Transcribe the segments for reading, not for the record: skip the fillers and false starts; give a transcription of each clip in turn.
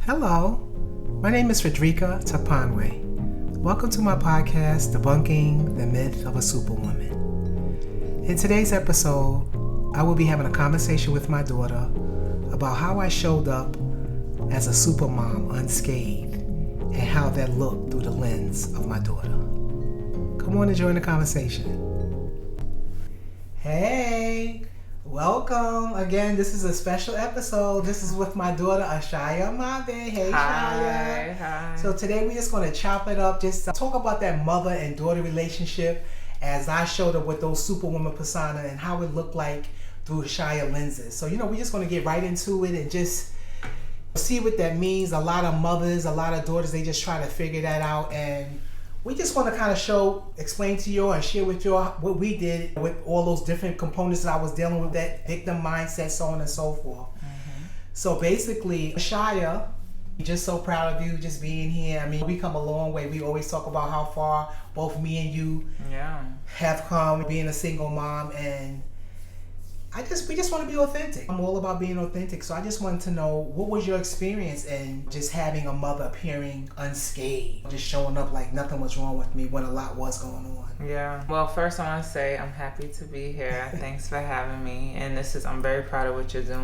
Hello, my name is Frederica Tapanwe. Welcome to my podcast, Debunking the Myth of a Superwoman. In today's episode, I will be having a conversation with my daughter about how I showed up as a supermom unscathed and how that looked through the lens of my daughter. Come on and join the conversation. Hey! Welcome again. This is a special episode. This is with my daughter Ashaya Mabe. Hey, Shaya. Hi. So today we're just going to chop it up, just talk about that mother and daughter relationship as I showed up with those superwoman persona and how it looked like through Shaya lenses. So we're just going to get right into it and just see what that means. A lot of mothers, a lot of daughters, they just try to figure that out, and we just want to kind of explain to you and share with you what we did with all those different components that I was dealing with, that victim mindset, so on and so forth. Mm-hmm. So basically, Shaya, just so proud of you just being here. I mean, we come a long way. We always talk about how far both me and you have come being a single mom, and we just want to be authentic. I'm all about being authentic. So I just wanted to know, what was your experience in just having a mother appearing unscathed, just showing up like nothing was wrong with me when a lot was going on? Yeah. Well, first I want to say I'm happy to be here. Thanks for having me. And I'm very proud of what you're doing.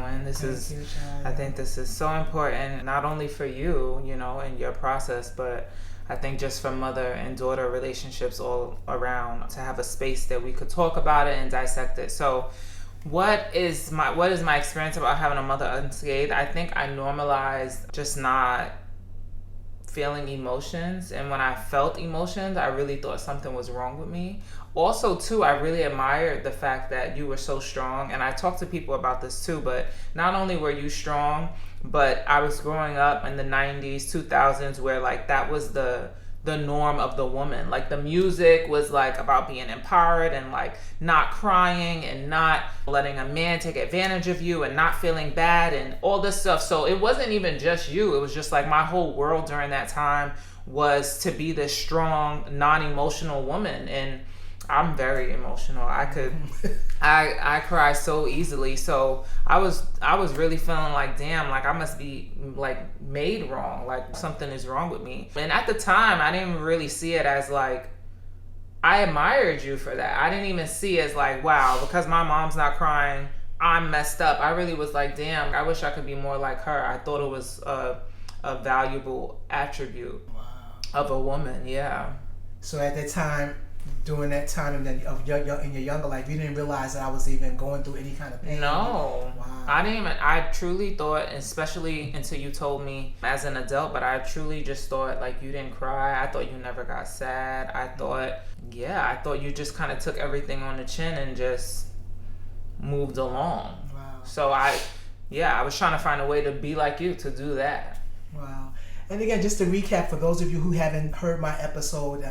I think this is so important, not only for you, in your process, but I think just for mother and daughter relationships all around, to have a space that we could talk about it and dissect it. So what is my experience about having a mother unscathed? I think I normalized just not feeling emotions, and when I felt emotions, I really thought something was wrong with me. Also, too, I really admired the fact that you were so strong, and I talk to people about this too, but not only were you strong, but I was growing up in the 90s, 2000s, where like that was the norm of the woman. Like the music was like about being empowered and like not crying and not letting a man take advantage of you and not feeling bad and all this stuff. So it wasn't even just you. It was just like my whole world during that time was to be this strong, non-emotional woman. And I'm very emotional. I cry so easily. So I was really feeling like, damn, like I must be like made wrong. Like something is wrong with me. And at the time, I didn't really see it as like, I admired you for that. I didn't even see it as like, wow, because my mom's not crying, I'm messed up. I really was like, damn, I wish I could be more like her. I thought it was a valuable attribute of a woman. Yeah. So at that time, during that time in your younger life, you didn't realize that I was even going through any kind of pain? No. Wow. I truly thought, especially until you told me as an adult, but I truly just thought like you didn't cry. I thought you never got sad. I thought you just kind of took everything on the chin and just moved along. Wow. So I was trying to find a way to be like you, to do that. Wow. And again, just to recap, for those of you who haven't heard my episode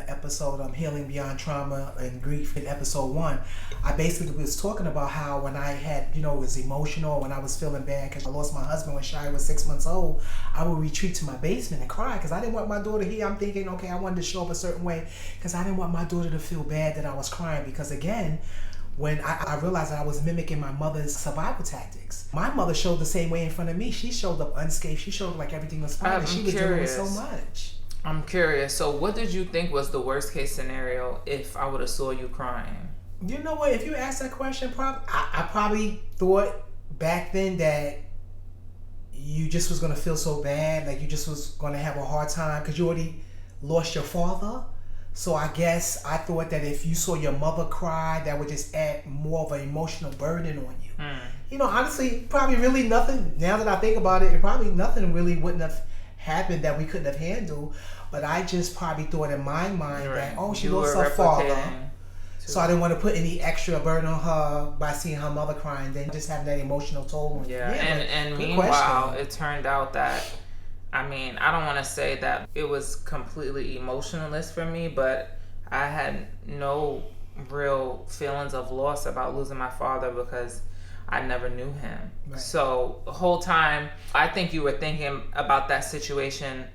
Healing Beyond Trauma and Grief in episode 1, I basically was talking about how when I had, was emotional, when I was feeling bad because I lost my husband when Shai was 6 months old, I would retreat to my basement and cry because I didn't want my daughter here. I'm thinking, okay, I wanted to show up a certain way because I didn't want my daughter to feel bad that I was crying, because again, when I realized that I was mimicking my mother's survival tactics. My mother showed the same way in front of me. She showed up unscathed. She showed up like everything was fine. And she was dealing with so much. I'm curious. So what did you think was the worst case scenario if I would have saw you crying? You know what? If you asked that question, I probably thought back then that you just was going to feel so bad. Like you just was going to have a hard time because you already lost your father. So I guess I thought that if you saw your mother cry, that would just add more of an emotional burden on you. Honestly, probably really nothing. Now that I think about it, probably nothing really wouldn't have happened that we couldn't have handled. But I just probably thought in my mind that, she lost her father. So I didn't want to put any extra burden on her by seeing her mother crying, then just having that emotional toll on you. Yeah, and meanwhile, it turned out that, I don't want to say that it was completely emotionless for me, but I had no real feelings of loss about losing my father because I never knew him. Right. So the whole time, I think you were thinking about that situation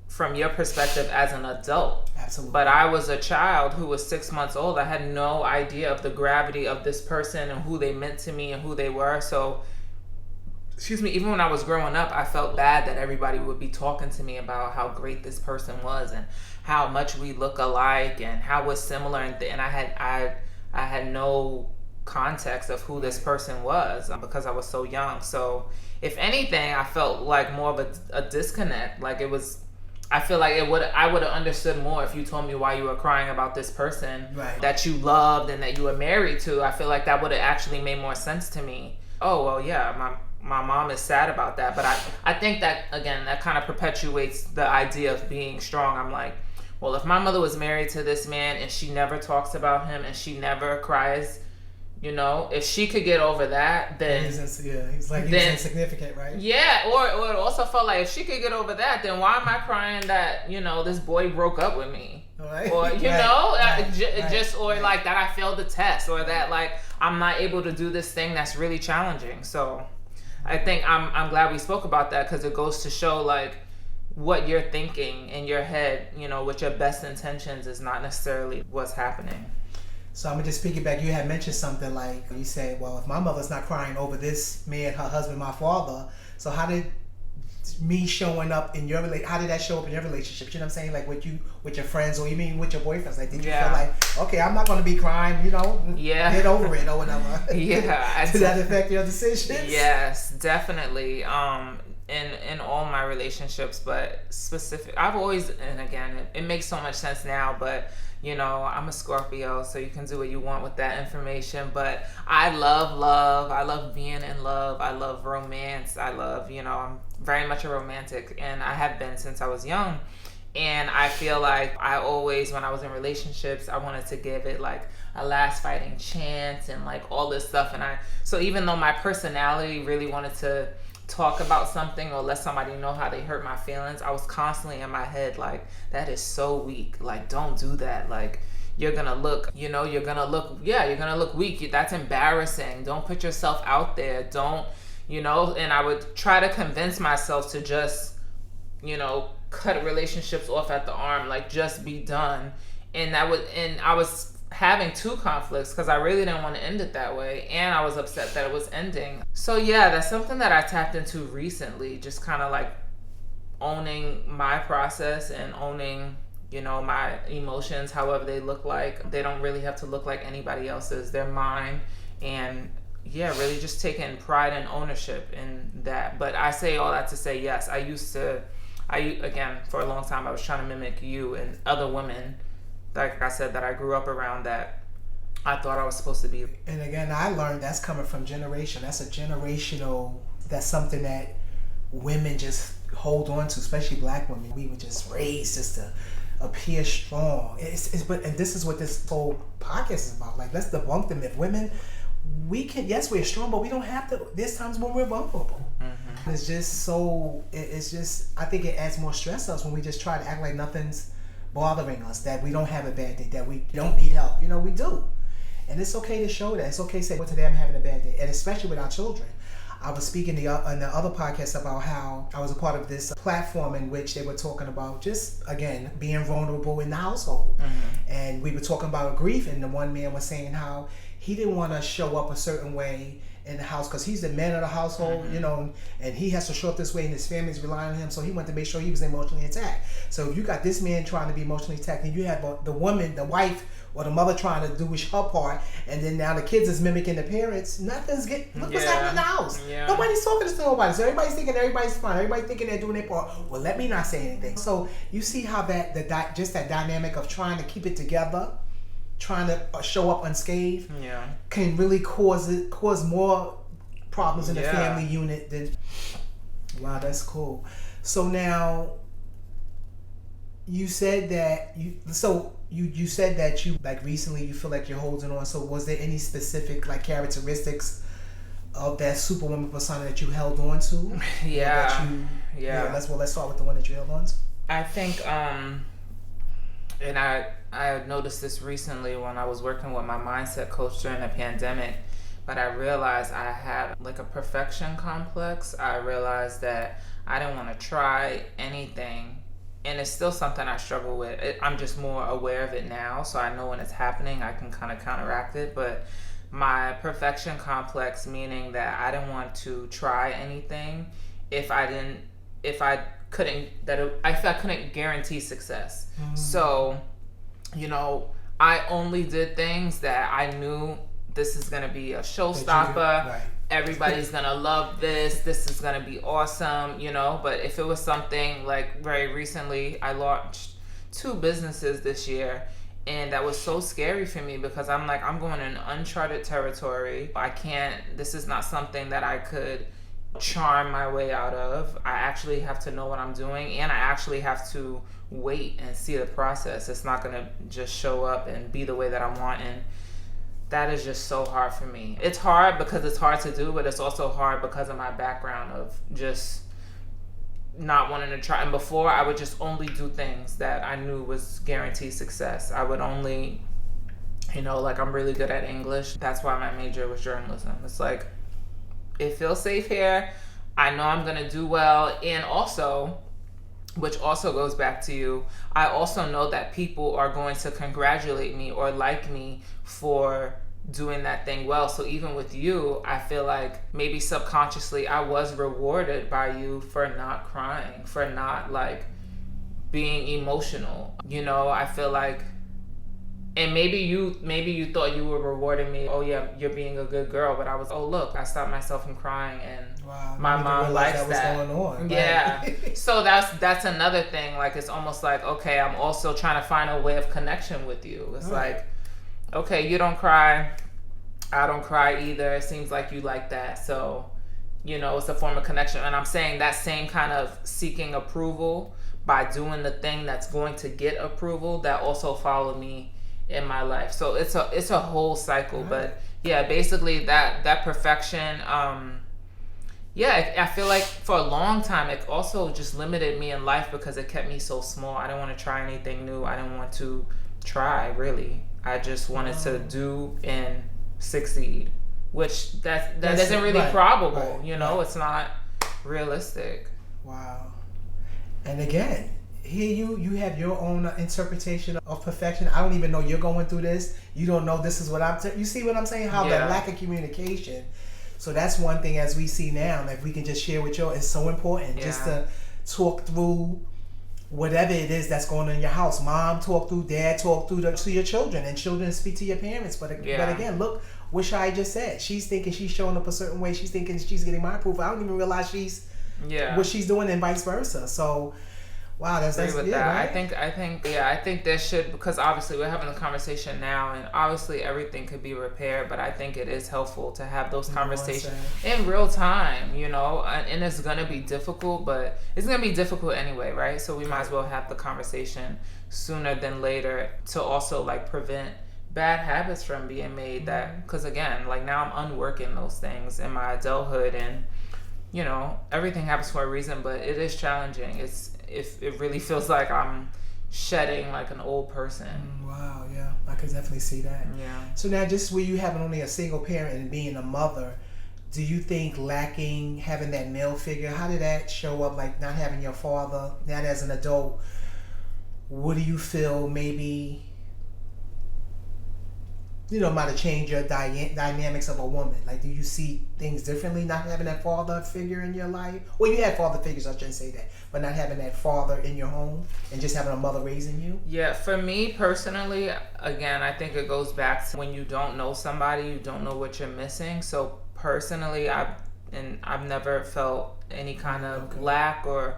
from your perspective as an adult. Absolutely. But I was a child who was 6 months old. I had no idea of the gravity of this person and who they meant to me and who they were. So excuse me, even when I was growing up, I felt bad that everybody would be talking to me about how great this person was and how much we look alike and how we're similar, and I had no context of who this person was because I was so young. So if anything, I felt like more of a disconnect. Like I feel like I would have understood more if you told me why you were crying about this person that you loved and that you were married to. I feel like that would have actually made more sense to me. Oh, well, yeah, my mom is sad about that. But I think that, again, that kind of perpetuates the idea of being strong. I'm like, well, if my mother was married to this man and she never talks about him and she never cries, you know, if she could get over that, then he's insignificant, right? Yeah, or it also felt like if she could get over that, then why am I crying that, you know, this boy broke up with me? Right. Or like that I failed the test, or that like I'm not able to do this thing that's really challenging. So I think I'm glad we spoke about that, because it goes to show like what you're thinking in your head, you know, with your best intentions is not necessarily what's happening. So I'm gonna just piggyback. You had mentioned something like, you said, well, if my mother's not crying over this man, her husband, my father, so how did me showing up in your how did that show up in your relationship? You know what I'm saying? Like with your friends, or you mean with your boyfriends? Like, did you feel like, okay, I'm not gonna be crying, you know, get over it or whatever? Yeah. Did that affect your decisions? Yes, definitely. In all my relationships, but I've always, and again, it makes so much sense now, but you know, I'm a Scorpio, so you can do what you want with that information. But I love love. I love being in love. I love romance. I love, you know, I'm very much a romantic, and I have been since I was young. And I feel like I always, when I was in relationships, I wanted to give it like a last fighting chance and like all this stuff. And so even though my personality really wanted to talk about something or let somebody know how they hurt my feelings, I was constantly in my head like, that is so weak, like don't do that, like you're gonna look weak, that's embarrassing, don't put yourself out there, don't, you know. And I would try to convince myself to just, you know, cut relationships off at the arm, like just be done. And I was having two conflicts because I really didn't want to end it that way, and I was upset that it was ending. So yeah, that's something that I tapped into recently, just kind of like owning my process and owning, you know, my emotions, however they look like. They don't really have to look like anybody else's, they're mine. And yeah, really just taking pride and ownership in that. But I say all that to say, yes, again, for a long time I was trying to mimic you and other women, like I said, that I grew up around, that I thought I was supposed to be. And again, I learned that's coming from generation. That's that's something that women just hold on to, especially black women. We were just raised just to appear strong. And this is what this whole podcast is about. Like, let's debunk the myth. Women, yes, we're strong, but we don't have to. There's times when we're vulnerable. Mm-hmm. I think it adds more stress to us when we just try to act like nothing's bothering us, that we don't have a bad day, that we don't need help. You know, we do. And it's okay to show that. It's okay to say, well, today I'm having a bad day. And especially with our children. I was speaking on the other podcast about how I was a part of this platform in which they were talking about just, again, being vulnerable in the household. Mm-hmm. And we were talking about grief, and the one man was saying how he didn't want to show up a certain way in the house because he's the man of the household, mm-hmm. you know, and he has to show up this way and his family's relying on him, so he wanted to make sure he was emotionally intact. So if you got this man trying to be emotionally intact, and you have the woman, the wife, or the mother trying to do her part, and then now the kids is mimicking the parents, look what's happening in the house. Yeah. Nobody's talking to nobody, so everybody's thinking everybody's fine, everybody's thinking they're doing their part. Well, let me not say anything. So you see how that dynamic of trying to keep it together, trying to show up unscathed, can really cause more problems in the family unit than. Wow, that's cool. So now you said that you said that you, like, recently you feel like you're holding on. So was there any specific, like, characteristics of that Superwoman persona that you held on to? Let's start with the one that you held on to. I think and I noticed this recently when I was working with my mindset coach during the pandemic, but I realized I had like a perfection complex. I realized that I didn't want to try anything, and it's still something I struggle with. I'm just more aware of it now, so I know when it's happening I can kind of counteract it. But my perfection complex, meaning that I didn't want to try anything if I couldn't guarantee success. So, you know, I only did things that I knew this is going to be a showstopper. Right. Everybody's going to love this. This is going to be awesome, you know. But if it was something like very recently, I launched 2 businesses this year. And that was so scary for me because I'm like, I'm going in uncharted territory. This is not something that I could charm my way out of. I actually have to know what I'm doing, and I actually have to wait and see the process. It's not going to just show up and be the way that I want. And that is just so hard for me. It's hard because it's hard to do, but it's also hard because of my background of just not wanting to try. And before, I would just only do things that I knew was guaranteed success. I would only, you know, like I'm really good at English. That's why my major was journalism. It's like, it feels safe here. I know I'm gonna do well. And also, which also goes back to you, I also know that people are going to congratulate me or like me for doing that thing well. So even with you, I feel like maybe subconsciously I was rewarded by you for not crying, for not like being emotional. You know, I feel like, and maybe you thought you were rewarding me. Oh yeah, you're being a good girl. But I was, oh look, I stopped myself from crying, and wow, my mom likes that. Going on, yeah. Right? So that's another thing. Like, it's almost like, okay, I'm also trying to find a way of connection with you. It's like, okay, you don't cry, I don't cry either. It seems like you like that. So, you know, it's a form of connection. And I'm saying that same kind of seeking approval by doing the thing that's going to get approval, that also followed me in my life. So it's a whole cycle. But yeah, basically that perfection, I feel like for a long time it also just limited me in life because it kept me so small. I didn't want to try anything new. I didn't want to try, really. I just wanted to do and succeed, which that isn't really probable. You know, it's not realistic. Wow. And again, here you have your own interpretation of perfection. I don't even know you're going through this. You don't know this is what you see what I'm saying? How that lack of communication. So that's one thing, as we see now, like we can just share with you, it's so important just to talk through whatever it is that's going on in your house. Mom talk through, dad talk through to your children, and children speak to your parents. But again, look what Shai just said. She's thinking she's showing up a certain way. She's thinking she's getting my approval. I don't even realize she's what she's doing, and vice versa. So wow, that's with yeah, that. Right? I think there should, because obviously we're having a conversation now, and obviously everything could be repaired, but I think it is helpful to have those conversations in real time, you know, and it's gonna be difficult, but it's gonna be difficult anyway, right? So we might as well have the conversation sooner than later to also like prevent bad habits from being made. That, because again, like now I'm unworking those things in my adulthood, and you know, everything happens for a reason, but it is challenging. It really feels like I'm shedding like an old person. Wow, yeah, I could definitely see that. Yeah. So now, just where you having only a single parent and being a mother, do you think having that male figure, how did that show up? Like not having your father, not as an adult, what do you feel maybe, you know, might have changed your dynamics of a woman? Like, do you see things differently not having that father figure in your life? Well, you had father figures, I shouldn't say that, but not having that father in your home and just having a mother raising you? Yeah, for me personally, again, I think it goes back to when you don't know somebody, you don't know what you're missing. So personally, I've never felt any kind of lack or,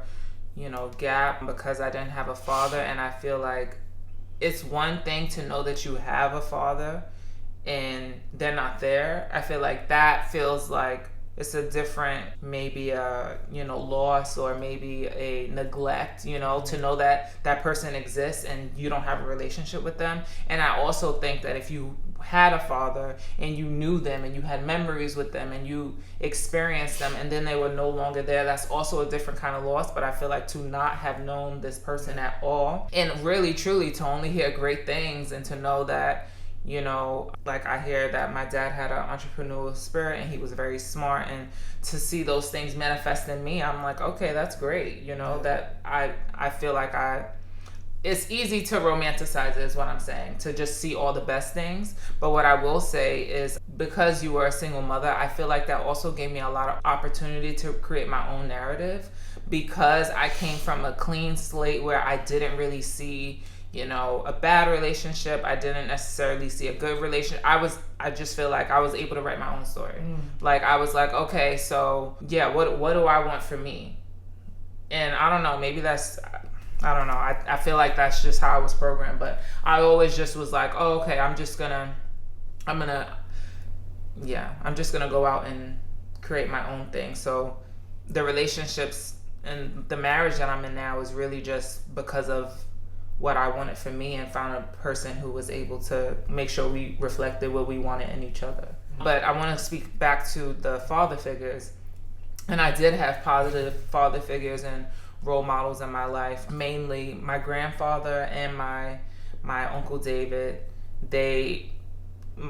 you know, gap because I didn't have a father. And I feel like it's one thing to know that you have a father and they're not there. I feel like that feels like it's a different, maybe a, you know, loss or maybe a neglect, you know, to know that that person exists and you don't have a relationship with them. And I also think that if you had a father and you knew them and you had memories with them and you experienced them and then they were no longer there, that's also a different kind of loss. But I feel like to not have known this person at all, and really truly to only hear great things and to know that, you know, like I hear that my dad had an entrepreneurial spirit and he was very smart, and to see those things manifest in me, I'm like, okay, that's great. You know, that I feel like it's easy to romanticize it, is what I'm saying, to just see all the best things. But what I will say is because you were a single mother, I feel like that also gave me a lot of opportunity to create my own narrative, because I came from a clean slate where I didn't really see, you know, a bad relationship. I didn't necessarily see a good relationship. I just feel like I was able to write my own story. Like, I was like, okay, so yeah, what do I want for me? And I don't know, maybe that's, I don't know. I feel like that's just how I was programmed, but I always just was like, oh, okay, I'm just gonna go out and create my own thing. So the relationships and the marriage that I'm in now is really just because of what I wanted for me, and found a person who was able to make sure we reflected what we wanted in each other. But I want to speak back to the father figures. And I did have positive father figures and role models in my life. Mainly my grandfather and my Uncle David. They,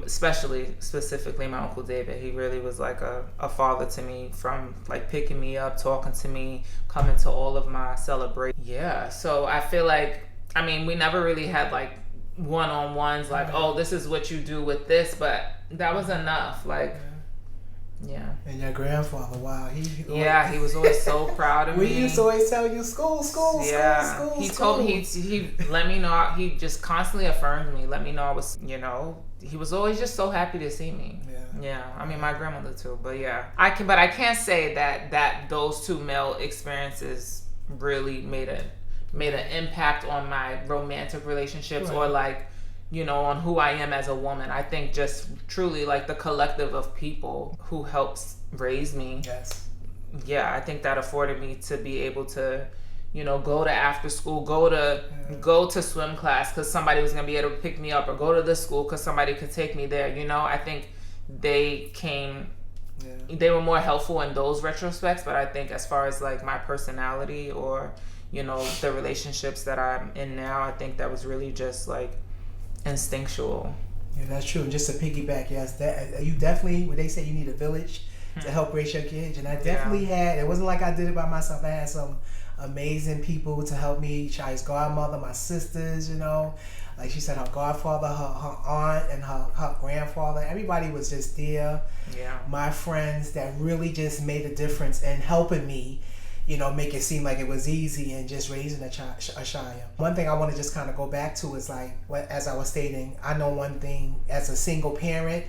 specifically my Uncle David, he really was like a father to me, from like picking me up, talking to me, coming to all of my celebrations. Yeah, so I feel like, I mean, we never really had like one-on-ones, like, oh, this is what you do with this, but that was enough. Like, yeah. And your grandfather, wow, he was always so proud of me. We used to always tell you, school. He told me, he let me know, he just constantly affirmed me, let me know I was, you know, he was always just so happy to see me. Yeah. I mean, my grandmother too, but yeah. I can't say that those two male experiences really made an impact on my romantic relationships, or like, you know, on who I am as a woman. I think just truly like the collective of people who helps raise me. Yes. Yeah, I think that afforded me to be able to, you know, go to after school, go to swim class because somebody was going to be able to pick me up, or go to the school because somebody could take me there. You know, I think they were more helpful in those retrospects, but I think as far as like my personality, or, you know, the relationships that I'm in now, I think that was really just like instinctual. Yeah, that's true. And just to piggyback, yes, that you definitely, when they say you need a village to help raise your kids, and I definitely had. It wasn't like I did it by myself. I had some amazing people to help me. Shai's godmother, my sisters, you know, like she said, her godfather, her aunt, and her grandfather. Everybody was just there. Yeah. My friends that really just made a difference in helping me, you know, make it seem like it was easy and just raising a Shia. One thing I want to just kind of go back to is like, as I was stating, I know one thing, as a single parent,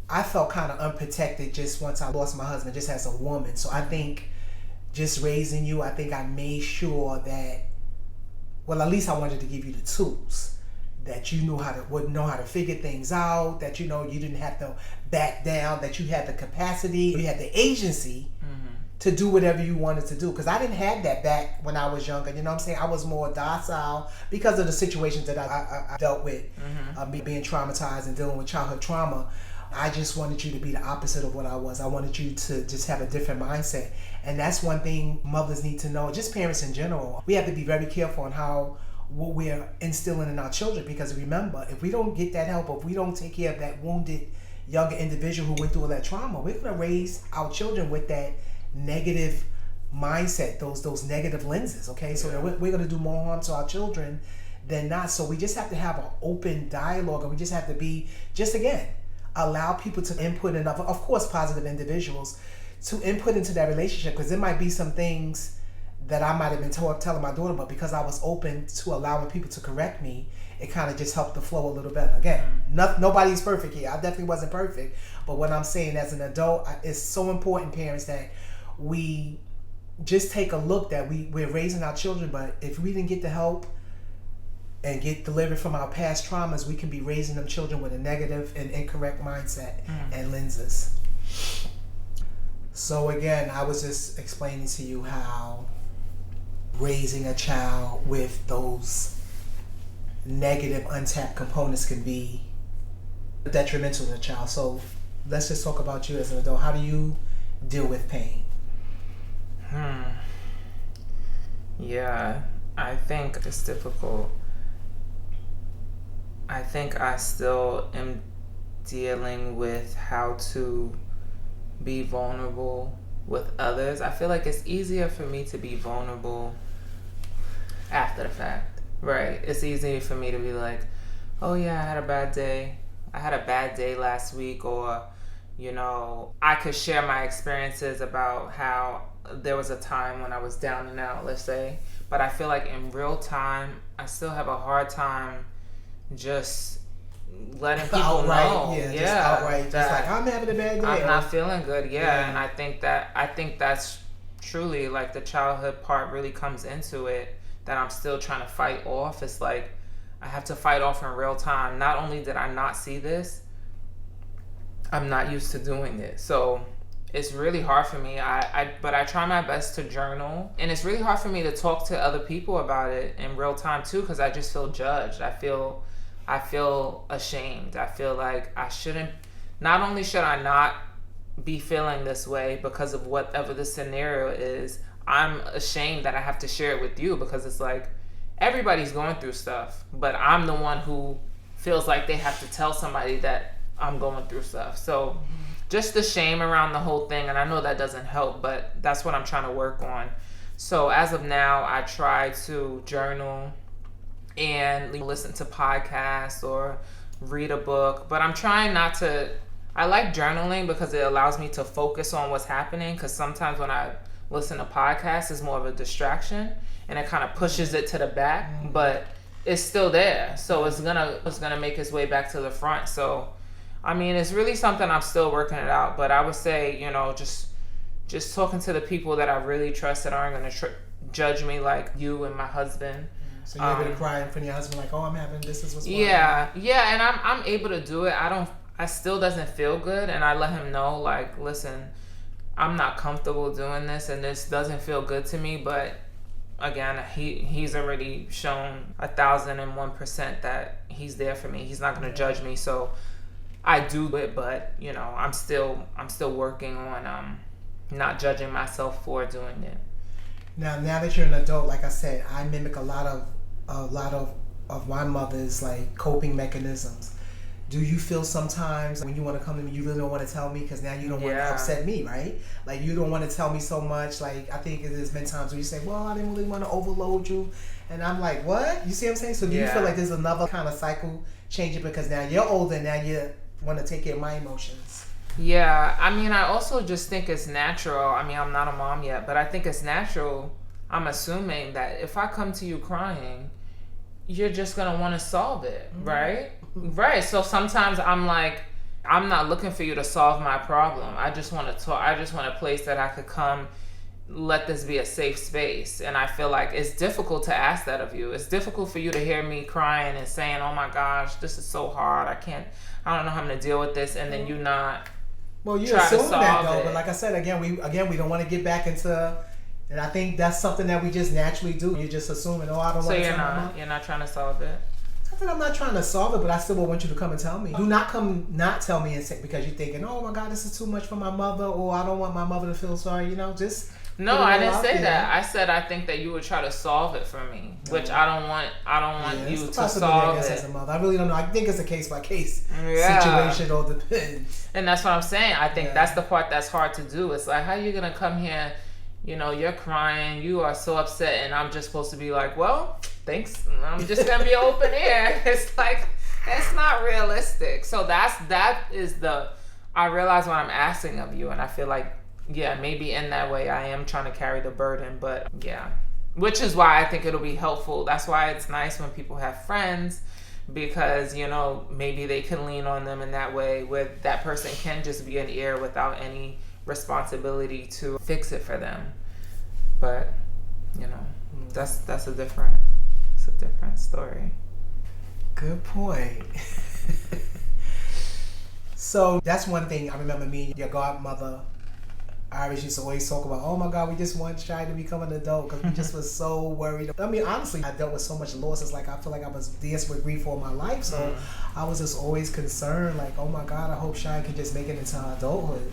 I felt kind of unprotected just once I lost my husband, just as a woman. So I think just raising you, I think I made sure that, well, at least I wanted to give you the tools, that you would know how to figure things out, that, you know, you didn't have to back down, that you had the capacity, you had the agency to do whatever you wanted to do. Because I didn't have that back when I was younger. You know what I'm saying? I was more docile because of the situations that I dealt with, being traumatized and dealing with childhood trauma. I just wanted you to be the opposite of what I was. I wanted you to just have a different mindset. And that's one thing mothers need to know, just parents in general. We have to be very careful on what we're instilling in our children, because remember, if we don't get that help, if we don't take care of that wounded younger individual who went through all that trauma, we're going to raise our children with that negative mindset, those negative lenses, okay? So that we're going to do more harm to our children than not. So we just have to have an open dialogue, and we just have to be, just again, allow people to input, and of course positive individuals to input into that relationship, because there might be some things that I might have been telling my daughter, but because I was open to allowing people to correct me, it kind of just helped the flow a little better. Again, nobody's perfect here. I definitely wasn't perfect, but what I'm saying, as an adult, it's so important, parents, that we just take a look that we're raising our children, but if we didn't get the help and get delivered from our past traumas, we can be raising them children with a negative and incorrect mindset and lenses. So again, I was just explaining to you how raising a child with those negative untapped components can be detrimental to the child. So let's just talk about you as an adult. How do you deal with pain? Yeah, I think it's difficult. I think I still am dealing with how to be vulnerable with others. I feel like it's easier for me to be vulnerable after the fact, right? It's easier for me to be like, oh yeah, I had a bad day. I had a bad day last week, or, I could share my experiences about how there was a time when I was down and out, let's say. But I feel like in real time, I still have a hard time just letting people outright, know. Just outright. Just like, I'm having a bad day. I'm not feeling good. Yeah. And I think that's truly like the childhood part really comes into it, that I'm still trying to fight off. It's like I have to fight off in real time. Not only did I not see this, I'm not used to doing it. So it's really hard for me. But I try my best to journal, and it's really hard for me to talk to other people about it in real time too, because I just feel judged. I feel ashamed. I feel like I shouldn't. Not only should I not be feeling this way because of whatever the scenario is, I'm ashamed that I have to share it with you, because it's like everybody's going through stuff, but I'm the one who feels like they have to tell somebody that I'm going through stuff. So just the shame around the whole thing, and I know that doesn't help, but that's what I'm trying to work on. So as of now, I try to journal and listen to podcasts or read a book, but I'm trying not to. I like journaling because it allows me to focus on what's happening, because sometimes when I listen to podcasts, it's more of a distraction and it kind of pushes it to the back, but it's still there. So it's gonna make its way back to the front. So I mean, it's really something I'm still working it out, but I would say, just talking to the people that I really trust that aren't going to judge me, like you and my husband. So you're able to cry in front of your husband, like, oh, I'm having, this is what's going on. Yeah, and I'm able to do it. I still doesn't feel good, and I let him know, like, listen, I'm not comfortable doing this, and this doesn't feel good to me, but again, he's already shown 1,001% that he's there for me. He's not going to judge me, so I do it, but I'm still working on not judging myself for doing it. Now that you're an adult, like I said, I mimic a lot of my mother's like coping mechanisms. Do you feel sometimes when you want to come to me, you really don't want to tell me because now you don't want to upset me, right? Like you don't want to tell me so much. Like I think there's been times where you say, well, I didn't really want to overload you. And I'm like, what? You see what I'm saying? So do you feel like there's another kind of cycle changing because now you're older, now you want to take care of my emotions? Yeah, I mean, I also just think it's natural. I mean, I'm not a mom yet, but I think it's natural. I'm assuming that if I come to you crying, you're just going to want to solve it, right? Right. So sometimes I'm like, I'm not looking for you to solve my problem. I just want to talk. I just want a place that I could come, let this be a safe space. And I feel like it's difficult to ask that of you. It's difficult for you to hear me crying and saying, oh my gosh, this is so hard. I don't know how I'm going to deal with this. And then you not Well, you assume that though, but like I said, again, we don't want to get back into, and I think that's something that we just naturally do. You're just assuming, oh, I don't want to tell my mom. So you're not trying to solve it? I think I'm not trying to solve it, but I still will want you to come and tell me. Do not come not tell me and say, because you're thinking, oh my God, this is too much for my mother, or I don't want my mother to feel sorry, just. No, I didn't say that. I said I think that you would try to solve it for me, which I don't want you to solve it. As a mother. I really don't know. I think it's a case by case situation, or depends. And that's what I'm saying. I think that's the part that's hard to do. It's like, how are you gonna come here? You're crying, you are so upset, and I'm just supposed to be like, well, thanks. I'm just gonna be open here. It's like, it's not realistic. So that is I realize what I'm asking of you, and I feel like, yeah, maybe in that way I am trying to carry the burden, but yeah. Which is why I think it'll be helpful. That's why it's nice when people have friends, because, maybe they can lean on them in that way where that person can just be an ear without any responsibility to fix it for them. But, that's a different story. Good point. So that's one thing I remember me and your godmother Iris used to always talk about, oh my God, we just want Shy to become an adult because we just was so worried. I mean, honestly, I dealt with so much loss. It's like I feel like I was dancing with grief all my life. So I was just always concerned, like, oh my God, I hope Shy can just make it into her adulthood.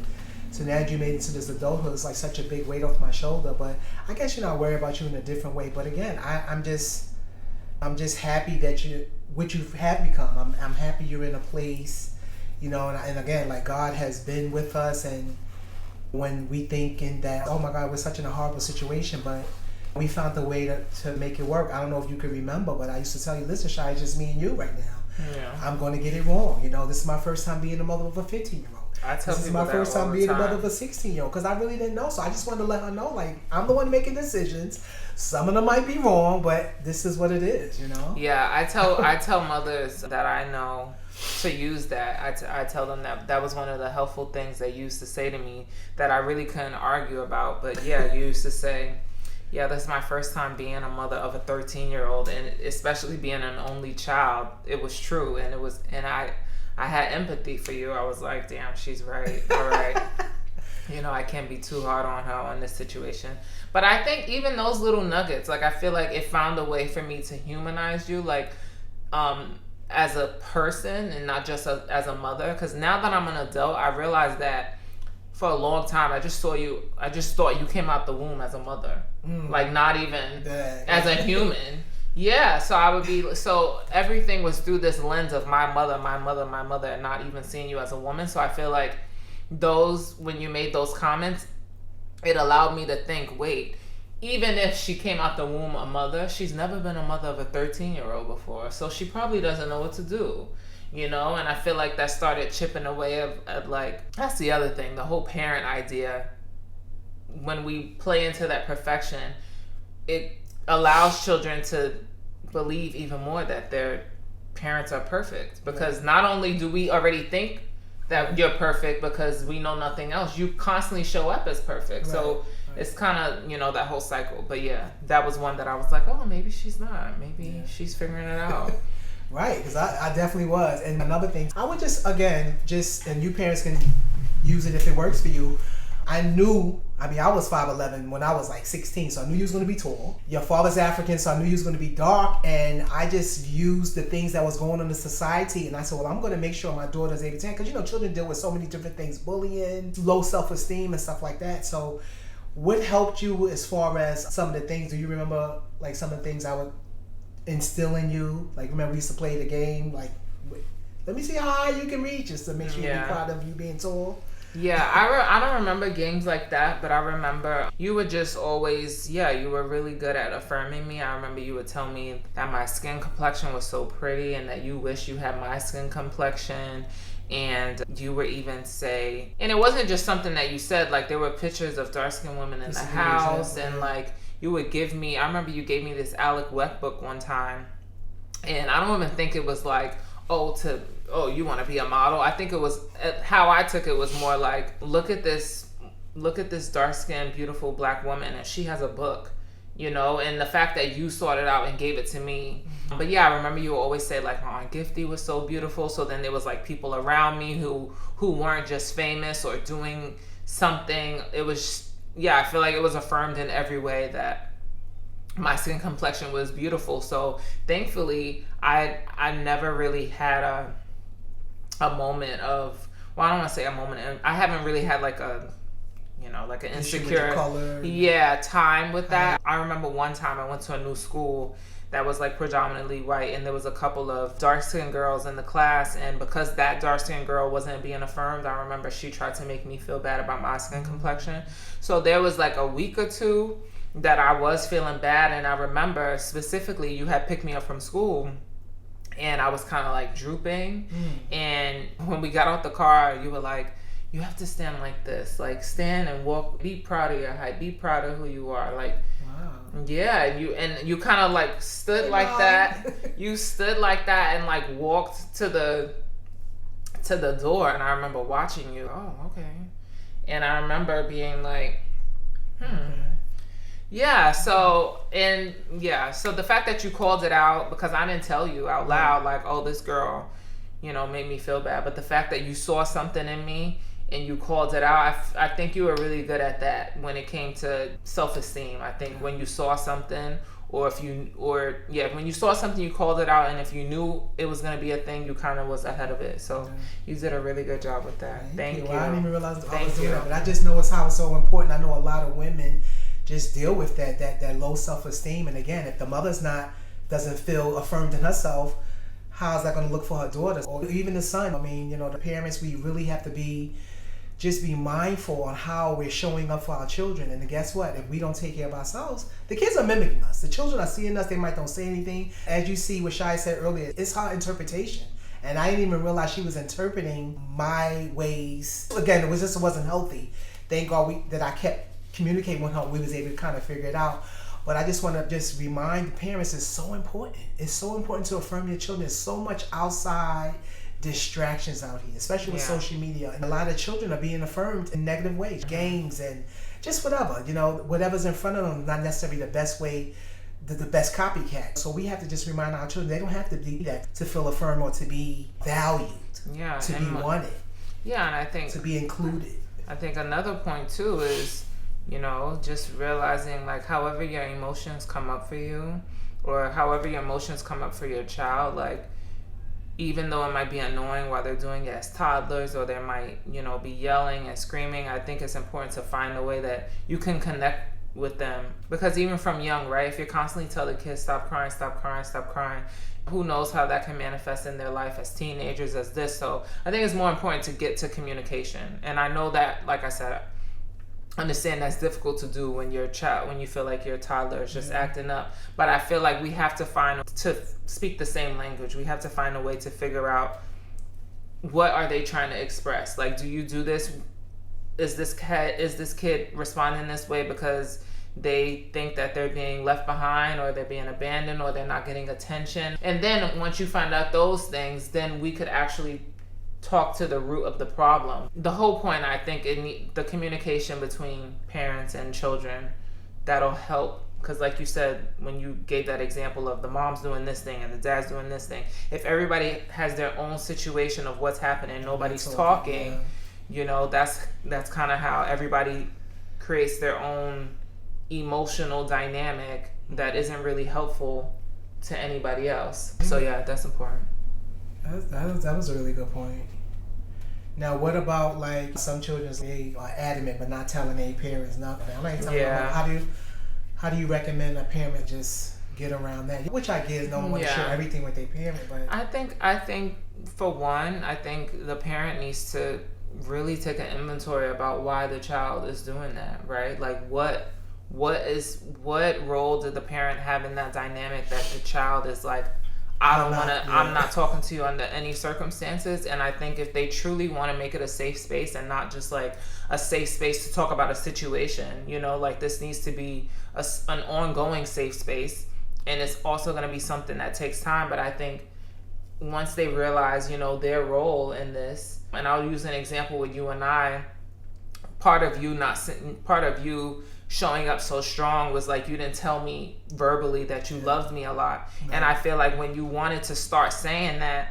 So now that you made it into this adulthood, it's like such a big weight off my shoulder. But I guess you're not worried about you in a different way. But again, I'm just happy that what you have become. I'm happy you're in a place, and again, like God has been with us, and when we thinking that, oh my God, we're such in a horrible situation, but We found a way to make it work. I don't know if you can remember, but I used to tell you, listen, Shy, it's just me and you right now. Yeah. I'm going to get it wrong. You know, this is my first time being the mother of a 15-year-old. I tell This is my first time being the mother of a 16-year-old, because I really didn't know. So I just wanted to let her know, like, I'm the one making decisions. Some of them might be wrong, but this is what it is, you know? Yeah, I tell mothers that I know to use that. I tell them that was one of the helpful things they used to say to me that I really couldn't argue about. But yeah, you used to say, yeah, this is my first time being a mother of a 13-year-old, and especially being an only child. It was true, and I had empathy for you. I was like, damn, she's right. All right. You know, I can't be too hard on her on this situation. But I think even those little nuggets, like, I feel like it found a way for me to humanize you, like, as a person and not just as a mother. Because now that I'm an adult, I realize that for a long time, I just thought you came out the womb as a mother. Like, not even as a human. Yeah, so everything was through this lens of my mother, and not even seeing you as a woman. So I feel like when you made those comments, it allowed me to think, wait, even if she came out the womb a mother, she's never been a mother of a 13-year-old before. So she probably doesn't know what to do, you know? And I feel like that started chipping away of like, that's the other thing, the whole parent idea. When we play into that perfection, it allows children to believe even more that their parents are perfect, because not only do we already think that you're perfect because we know nothing else, you constantly show up as perfect. So it's kind of, you know, that whole cycle. But yeah, that was one that I was like, oh, maybe she's not, maybe she's figuring it out. Right, because I definitely was. And another thing, I would and you parents can use it if it works for you. I was 5'11" when I was like 16, so I knew you was going to be tall. Your father's African, so I knew you was going to be dark, and I just used the things that was going on in society, and I said, well, I'm going to make sure my daughter's able to, because, you know, children deal with so many different things, bullying, low self-esteem, and stuff like that. So what helped you as far as some of the things? Do you remember, like, some of the things I would instill in you? Like, remember we used to play the game, like, let me see how high you can reach, just to make sure you be proud of you being tall. Yeah, I don't remember games like that, but I remember you would just always, you were really good at affirming me. I remember you would tell me that my skin complexion was so pretty and that you wish you had my skin complexion. And you would even say, and it wasn't just something that you said, like there were pictures of dark-skinned women in the house, and like you would give me, I remember you gave me this Alec Weck book one time, and I don't even think it was like, you want to be a model. I think it was, how I took it was more like, look at this dark-skinned, beautiful black woman, and she has a book, you know, and the fact that you sought it out and gave it to me. Mm-hmm. But yeah, I remember you always say like, my Aunt Gifty was so beautiful. So then there was like people around me who weren't just famous or doing something. It was, I feel like it was affirmed in every way that my skin complexion was beautiful. So thankfully, I never really had a moment of, well, I don't want to say a moment. I haven't really had like an insecure time with that. I remember one time I went to a new school that was like predominantly white, and there was a couple of dark-skinned girls in the class, and because that dark-skinned girl wasn't being affirmed, I remember she tried to make me feel bad about my skin complexion. So there was like a week or two that I was feeling bad, and I remember specifically you had picked me up from school, and I was kind of like drooping, and when we got out the car, you were like, you have to stand like this, like stand and walk, be proud of your height, be proud of who you are, like, wow. Yeah, and you kind of like stood like that. You stood like that and like walked to the door, and I remember watching you. Oh, okay. And I remember being like, okay. Yeah, so the fact that you called it out, because I didn't tell you out loud, like, oh, this girl, you know, made me feel bad. But the fact that you saw something in me and you called it out, I think you were really good at that when it came to self-esteem. I think when you saw something, when you saw something, you called it out, and if you knew it was going to be a thing, you kind of was ahead of it. So you did a really good job with that. Thank you. Well, I didn't even realize I was doing that, but I just know how it's so important. I know a lot of women just deal with that low self-esteem, and again, if the mother's doesn't feel affirmed in herself, how is that going to look for her daughters or even the son? I mean, you know, the parents, we really have to be just be mindful on how we're showing up for our children. And guess what? If we don't take care of ourselves, the kids are mimicking us. The children are seeing us. They might don't say anything. As you see what Shai said earlier, it's her interpretation. And I didn't even realize she was interpreting my ways. Again, it wasn't healthy. Thank God that I kept communicating with her. We was able to kind of figure it out. But I just want to just remind the parents, it's so important. It's so important to affirm your children. There's so much outside distractions out here, especially with social media. And a lot of children are being affirmed in negative ways. Games and just whatever. Whatever's in front of them is not necessarily the best way, the best copycat. So we have to just remind our children, they don't have to be that to feel affirmed or to be valued, to be wanted. Yeah, and I think to be included. I think another point too is, just realizing like however your emotions come up for you, or however your emotions come up for your child, like even though it might be annoying while they're doing it as toddlers, or they might, be yelling and screaming, I think it's important to find a way that you can connect with them. Because even from young, right, if you're constantly telling the kids, stop crying, stop crying, stop crying, who knows how that can manifest in their life as teenagers, as this. So I think it's more important to get to communication. And I know that, like I said, understand that's difficult to do when you're a child, when you feel like your toddler is just acting up. But I feel like we have to speak the same language. We have to find a way to figure out what are they trying to express. Like, do you do this? Is this kid responding this way because they think that they're being left behind, or they're being abandoned, or they're not getting attention? And then once you find out those things, then we could actually talk to the root of the problem. The whole point, I think, the communication between parents and children, that'll help. Because like you said, when you gave that example of the mom's doing this thing and the dad's doing this thing, if everybody has their own situation of what's happening, nobody's talking, that's kind of how everybody creates their own emotional dynamic that isn't really helpful to anybody else. So yeah, that's important. That was a really good point. Now, what about like some children, they are adamant but not telling their parents nothing? I'm not telling them how do you recommend a parent just get around that? Which I guess no one wants to share everything with their parent, but I think for one, I think the parent needs to really take an inventory about why the child is doing that, right? Like what role did the parent have in that dynamic that the child is like, I'm not talking to you under any circumstances. And I think if they truly want to make it a safe space and not just like a safe space to talk about a situation, like this needs to be an ongoing safe space. And it's also going to be something that takes time. But I think once they realize, their role in this, and I'll use an example with you and I, part of you showing up so strong was like you didn't tell me verbally that you loved me a lot. No. And I feel like when you wanted to start saying that,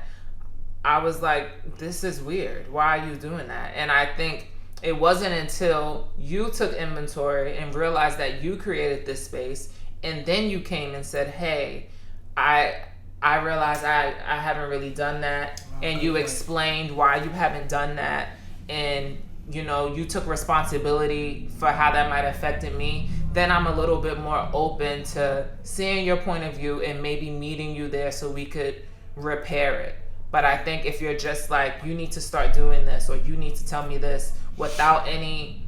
I was like, this is weird. Why are you doing that? And I think it wasn't until you took inventory and realized that you created this space, and then you came and said, hey, I realized I haven't really done that. And you explained why you haven't done that. And you took responsibility for how that might have affected me, then I'm a little bit more open to seeing your point of view and maybe meeting you there so we could repair it. But I think if you're just like, you need to start doing this, or you need to tell me this without any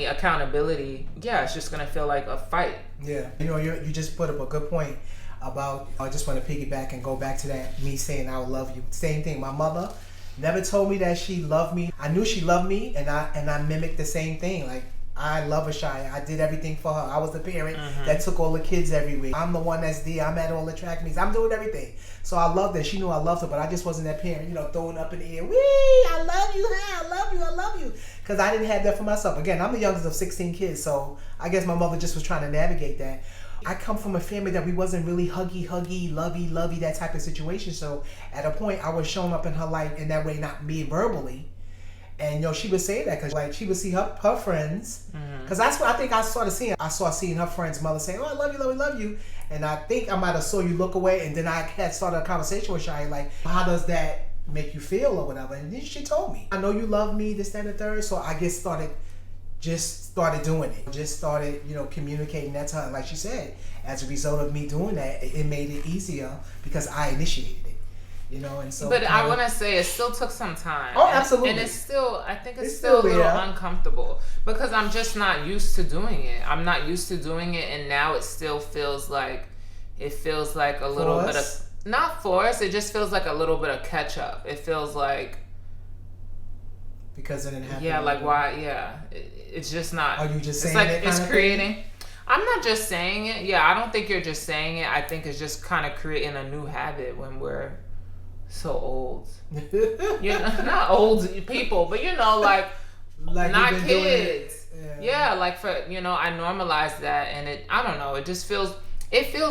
accountability, it's just going to feel like a fight. Yeah. You just put up a good point about, I just want to piggyback and go back to that, me saying I would love you. Same thing. My mother never told me that she loved me. I knew she loved me, and I mimicked the same thing. Like, I love her, Shia. I did everything for her. I was the parent that took all the kids everywhere. I'm the one that's there. I'm at all the track meets. I'm doing everything. So I loved her. She knew I loved her, but I just wasn't that parent, throwing up in the air. Wee, I love you, huh? I love you, I love you. Because I didn't have that for myself. Again, I'm the youngest of 16 kids, so I guess my mother just was trying to navigate that. I come from a family that we wasn't really huggy, lovey, that type of situation. So at a point, I was showing up in her life in that way, not me verbally. And she would say that because like she would see her friends, because that's what I think I started seeing. I started seeing her friends' mother saying, "Oh, I love you, love you," and I think I might have saw you look away, and then I had started a conversation with Shai like, "How does that make you feel or whatever?" And then she told me, "I know you love me, this, that, and the third." So I started doing it. Just started, communicating that to her. Like she said, as a result of me doing that, it made it easier because I initiated it. you know, and so. But I want to say it still took some time. Oh, absolutely. And it's still, I think it's still a little uncomfortable because I'm just not used to doing it. I'm not used to doing it, and now it still feels like a little bit of, not force, it just feels like a little bit of catch up. It feels like, because it didn't happen. Yeah, like why? Yeah, it's just not. Are you just saying it's like it? It's creating. I'm not just saying it. Yeah, I don't think you're just saying it. I think it's just kind of creating a new habit when we're so old. You know, not old people, but you know, like not kids. Yeah, like for, you know, I normalized that, and I don't know. It just feels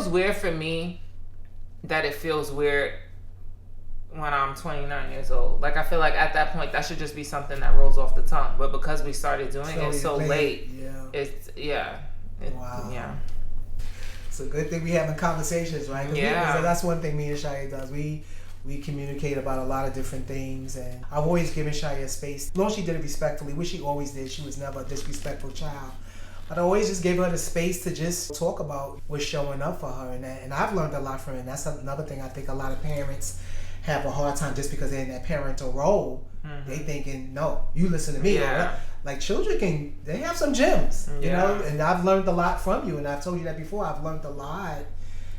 weird for me. That it feels weird when I'm 29 years old. Like, I feel like at that point that should just be something that rolls off the tongue. But because we started doing it so late, Wow. Yeah. It's a good thing we having conversations, right? Yeah. That's one thing me and Shia does. We communicate about a lot of different things, and I've always given Shia a space. As long as she did it respectfully, which she always did. She was never a disrespectful child. But I always just gave her the space to just talk about what's showing up for her, and I've learned a lot from it. And that's another thing I think a lot of parents have a hard time just because they're in that parental role. Mm-hmm. They thinking, no, you listen to me. Yeah. Like children they have some gems, you know, and I've learned a lot from you, and I've told you that before. I've learned a lot,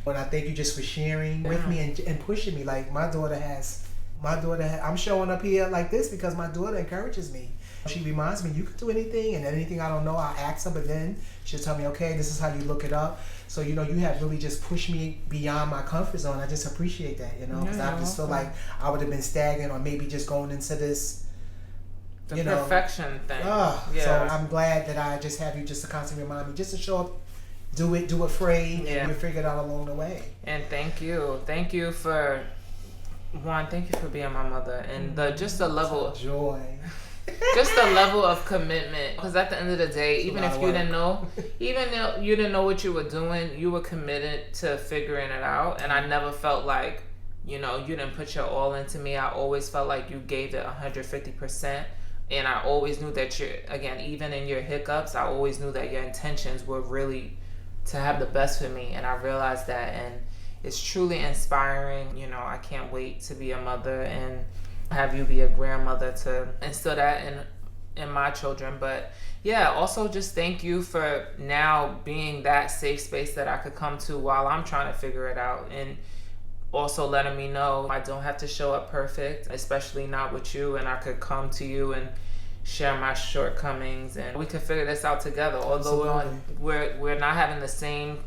and I thank you just for sharing with me and pushing me. Like my daughter I'm showing up here like this because my daughter encourages me. She reminds me, you can do anything, and anything I don't know, I'll ask her, but then she'll tell me, okay, this is how you look it up. So, you know, you have really just pushed me beyond my comfort zone. I just appreciate that, you know, because I just feel like I would have been stagnant or maybe just going into this, perfection thing. So I'm glad that I just have you just to constantly remind me, just to show up, do it afraid, and we'll figure it out along the way. And thank you for being my mother, and the level of joy. Just the level of commitment, because at the end of the day, even if you didn't know, what you were doing, you were committed to figuring it out. And I never felt like, you didn't put your all into me. I always felt like you gave it 150%. And I always knew that even in your hiccups, I always knew that your intentions were really to have the best for me. And I realized that, and it's truly inspiring. I can't wait to be a mother and have you be a grandmother to instill that in my children. But also just thank you for now being that safe space that I could come to while I'm trying to figure it out, and also letting me know I don't have to show up perfect, especially not with you, and I could come to you and share my shortcomings, and we could figure this out together. Although we're not having the same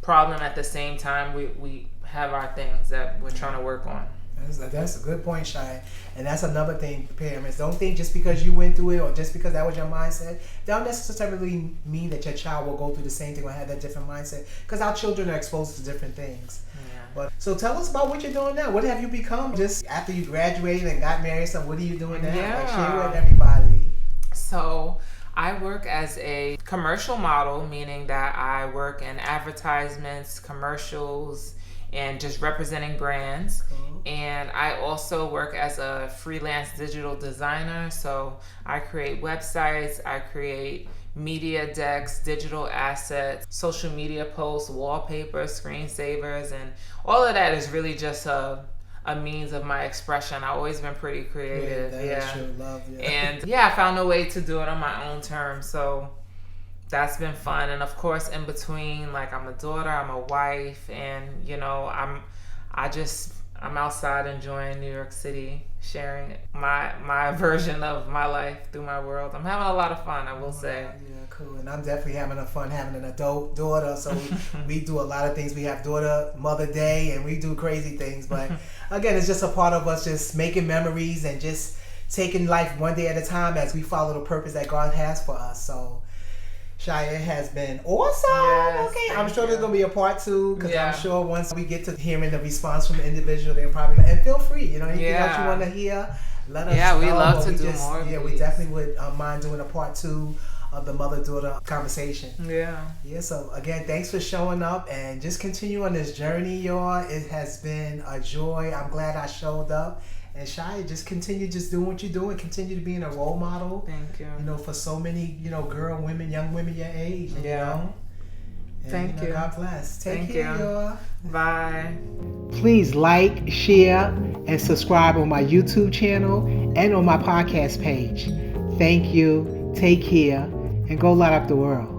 problem at the same time, we have our things that we're trying to work on. That's a good point, Shai. And that's another thing, parents. Don't think just because you went through it or just because that was your mindset, don't necessarily mean that your child will go through the same thing or have that different mindset. Because our children are exposed to different things. Yeah. But so tell us about what you're doing now. What have you become just after you graduated and got married? So what are you doing now? Yeah. Like, share with everybody. So I work as a commercial model, meaning that I work in advertisements, commercials, and just representing brands. Cool. And I also work as a freelance digital designer. So I create websites, I create media decks, digital assets, social media posts, wallpapers, screensavers, and all of that is really just a means of my expression. I've always been pretty creative. That's true. Love, And I found a way to do it on my own terms. So that's been fun. And of course, in between, like, I'm a daughter, I'm a wife, and I'm outside enjoying New York City, sharing my version of my life through my world. I'm having a lot of fun, I will say. Yeah, cool. And I'm definitely having fun having an adult daughter. So we do a lot of things. We have Mother Day, and we do crazy things. But again, it's just a part of us just making memories and just taking life one day at a time as we follow the purpose that God has for us. So Shia has been awesome. Yes, okay, I'm sure there's gonna be a part 2 because I'm sure once we get to hearing the response from the individual, they'll probably, and feel free. Anything else you want to hear, let us know. Yeah, we love to do more. Yeah, we definitely would mind doing a part 2 of the mother-daughter conversation. Yeah. So again, thanks for showing up and just continue on this journey, y'all. It has been a joy. I'm glad I showed up. And Shia, just continue just doing what you're doing. Continue to being a role model. Thank you. For so many, young women your age. And, Thank you. God bless. Take care, y'all. Bye. Please like, share, and subscribe on my YouTube channel and on my podcast page. Thank you. Take care and go light up the world.